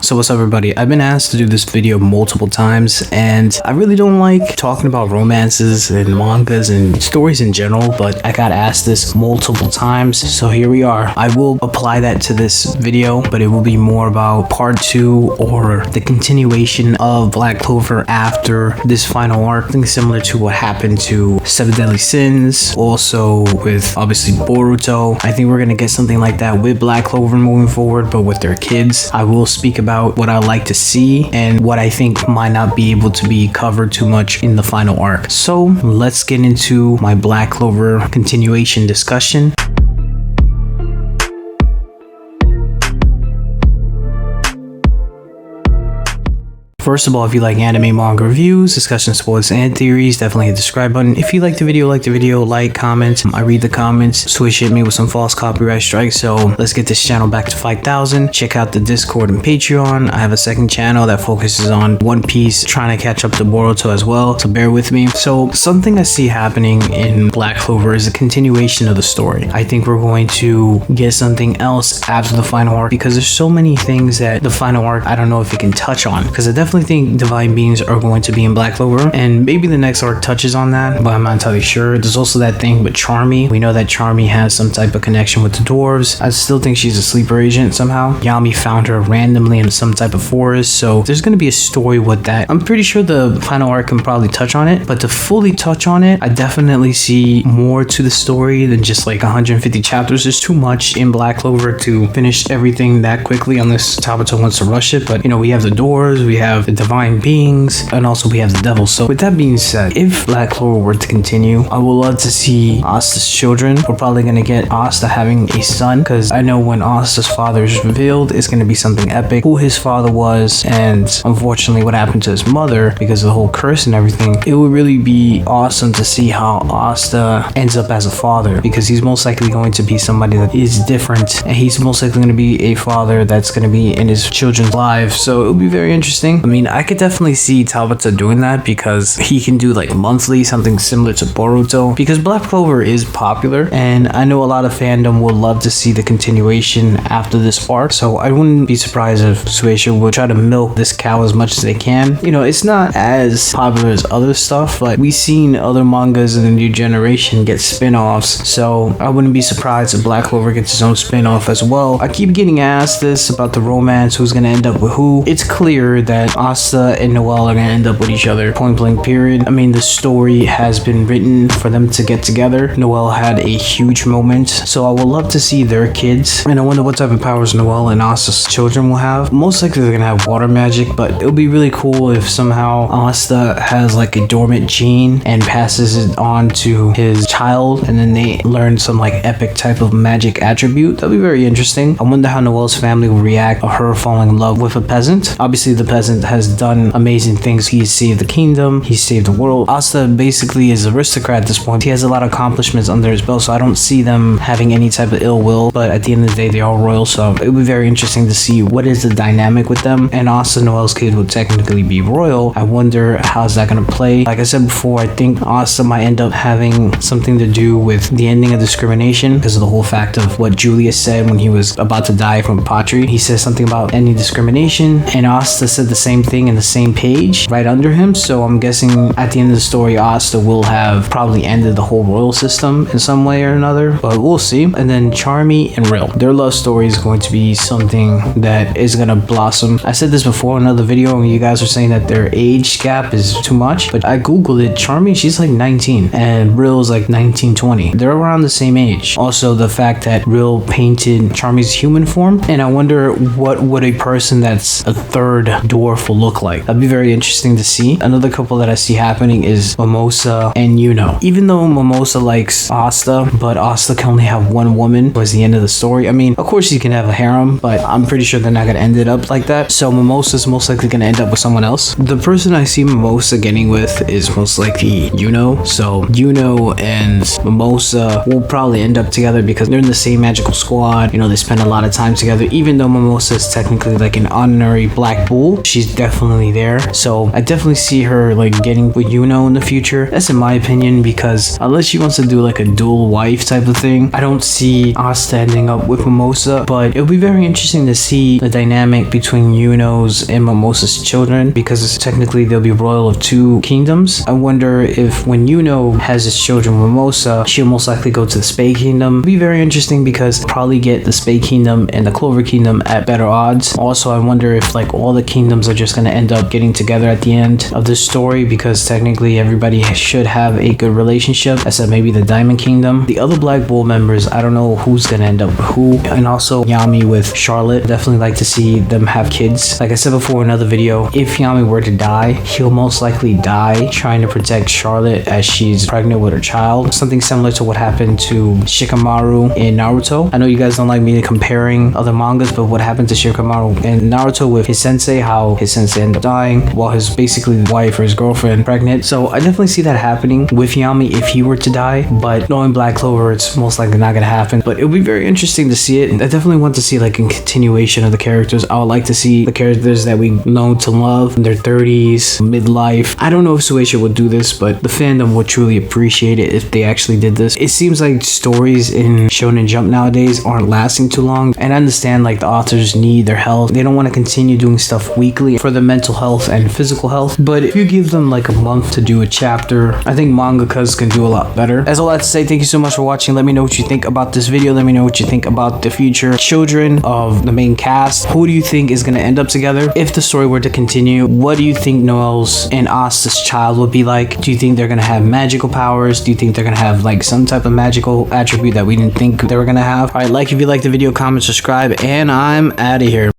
So what's up everybody, I've been asked to do this video multiple times and I really don't like talking about romances and mangas and stories in general, but I got asked this multiple times, so here we are. I will apply that to this video, but it will be more about part 2 or the continuation of Black Clover after this final arc, something similar to what happened to Seven Deadly Sins, also with obviously Boruto. I think we're gonna get something like that with Black Clover moving forward, but with their kids. I will speak about what I like to see and what I think might not be able to be covered too much in the final arc. So let's get into my Black Clover continuation discussion. First of all, if you like anime, manga reviews, discussion, spoilers, and theories, definitely hit the subscribe button. If you like the video, like, comment. I read the comments. Swish hit me with some false copyright strikes, so let's get this channel back to 5,000. Check out the Discord and Patreon. I have a second channel that focuses on One Piece, trying to catch up to Boruto as well, so bear with me. So something I see happening in Black Clover is a continuation of the story. I think we're going to get something else after the final arc because there's so many things that the final arc, I don't know if it can touch on, because I definitely think divine beings are going to be in Black Clover, and maybe the next arc touches on that, but I'm not entirely sure. There's also that thing with Charmy. We know that Charmy has some type of connection with the dwarves. I still think she's a sleeper agent somehow. Yami found her randomly in some type of forest, so there's going to be a story with that. I'm pretty sure the final arc can probably touch on it, but to fully touch on it, I definitely see more to the story than just like 150 chapters. There's too much in Black Clover to finish everything that quickly unless Tabata wants to rush it, but you know, we have the dwarves, we have the divine beings, and also we have the devil. So with that being said, if Black Clover were to continue, I would love to see Asta's children. We're probably going to get Asta having a son, because I know when Asta's father is revealed, it's going to be something epic, who his father was, and unfortunately what happened to his mother because of the whole curse and everything. It would really be awesome to see how Asta ends up as a father, because he's most likely going to be somebody that is different, and he's most likely going to be a father that's going to be in his children's lives. So it would be very interesting. I mean, I could definitely see Tabata doing that because he can do like monthly, something similar to Boruto, because Black Clover is popular, and I know a lot of fandom would love to see the continuation after this arc. So I wouldn't be surprised if Shueisha would try to milk this cow as much as they can. You know, it's not as popular as other stuff, but we've seen other mangas in the new generation get spin-offs, so I wouldn't be surprised if Black Clover gets its own spin-off as well. I keep getting asked this about the romance, who's gonna end up with who. It's clear that Asta and Noelle are gonna end up with each other, point blank period. I mean, the story has been written for them to get together. Noelle had a huge moment, so I would love to see their kids, and I wonder what type of powers Noelle and Asta's children will have. Most likely they're gonna have water magic, but it would be really cool if somehow Asta has like a dormant gene and passes it on to his child, and then they learn some like epic type of magic attribute. That'd be very interesting. I wonder how Noelle's family will react to her falling in love with a peasant. Obviously the peasant has done amazing things. He's saved the kingdom, he's saved the world. Asta basically is an aristocrat at this point. He has a lot of accomplishments under his belt, so I don't see them having any type of ill will, but at the end of the day they are royal, so it would be very interesting to see what is the dynamic with them. And Asta Noelle's kid would technically be royal. I wonder how's that gonna play. Like I said before, I think Asta might end up having something to do with the ending of discrimination, because of the whole fact of what Julius said when he was about to die from Patri. He said something about ending discrimination, and Asta said the same thing in the same page right under him. So I'm guessing at the end of the story, Asta will have probably ended the whole royal system in some way or another, but we'll see. And then Charmy and Rill, their love story is going to be something that is gonna blossom. I said this before in another video, and you guys are saying that their age gap is too much, but I googled it. Charmy, she's like 19, and Rill is like 19, 20. They're around the same age. Also, the fact that Rill painted Charmy's human form, and I wonder what would a person that's a third dwarf will look like. That'd be very interesting to see. Another couple that I see happening is Mimosa and Yuno. Even though Mimosa likes Asta, but Asta can only have one woman towards the end of the story. I mean, of course she can have a harem, but I'm pretty sure they're not gonna end it up like that. So Mimosa's most likely gonna end up with someone else. The person I see Mimosa getting with is most likely Yuno. So Yuno and Mimosa will probably end up together because they're in the same magical squad. You know, they spend a lot of time together. Even though Mimosa is technically like an honorary black bull, she's definitely there. So I definitely see her like getting with Yuno in the future. That's in my opinion, because unless she wants to do like a dual wife type of thing, I don't see Asta ending up with Mimosa. But it'll be very interesting to see the dynamic between Yuno's and Mimosa's children, because technically they'll be royal of two kingdoms. I wonder if when Yuno has his children with Mimosa, she'll most likely go to the Spade Kingdom. It'll be very interesting because probably get the Spade Kingdom and the Clover Kingdom at better odds. Also, I wonder if like all the kingdoms are just going to end up getting together at the end of this story, because technically everybody should have a good relationship, except maybe the Diamond Kingdom. The other Black Bull members, I don't know who's going to end up with who. And also Yami with Charlotte. Definitely like to see them have kids. Like I said before in another video, if Yami were to die, he'll most likely die trying to protect Charlotte as she's pregnant with her child. Something similar to what happened to Shikamaru in Naruto. I know you guys don't like me comparing other mangas, but what happened to Shikamaru in Naruto with his sensei, how his sensei ended up dying while his basically wife or his girlfriend pregnant. So I definitely see that happening with Yami if he were to die, but knowing Black Clover, it's most likely not gonna happen. But it would be very interesting to see it. I definitely want to see like a continuation of the characters. I would like to see the characters that we know to love in their 30s, midlife. I don't know if 𝙬𝚙𝚑𝚝 would do this, but the fandom would truly appreciate it if they actually did this. It seems like stories in Shonen Jump nowadays aren't lasting too long, and I understand like the authors need their health. They don't want to continue doing stuff weekly for their mental health and physical health, but if you give them like a month to do a chapter, I think mangakas can do a lot better. That's all I have to say. Thank you so much for watching. Let me know what you think about this video. Let me know what you think about the future children of the main cast. Who do you think is going to end up together if the story were to continue? What do you think Noelle's and Asta's child would be like? Do you think they're going to have magical powers? Do you think they're going to have like some type of magical attribute that we didn't think they were going to have? All right, like if you liked the video, comment, subscribe, and I'm out of here.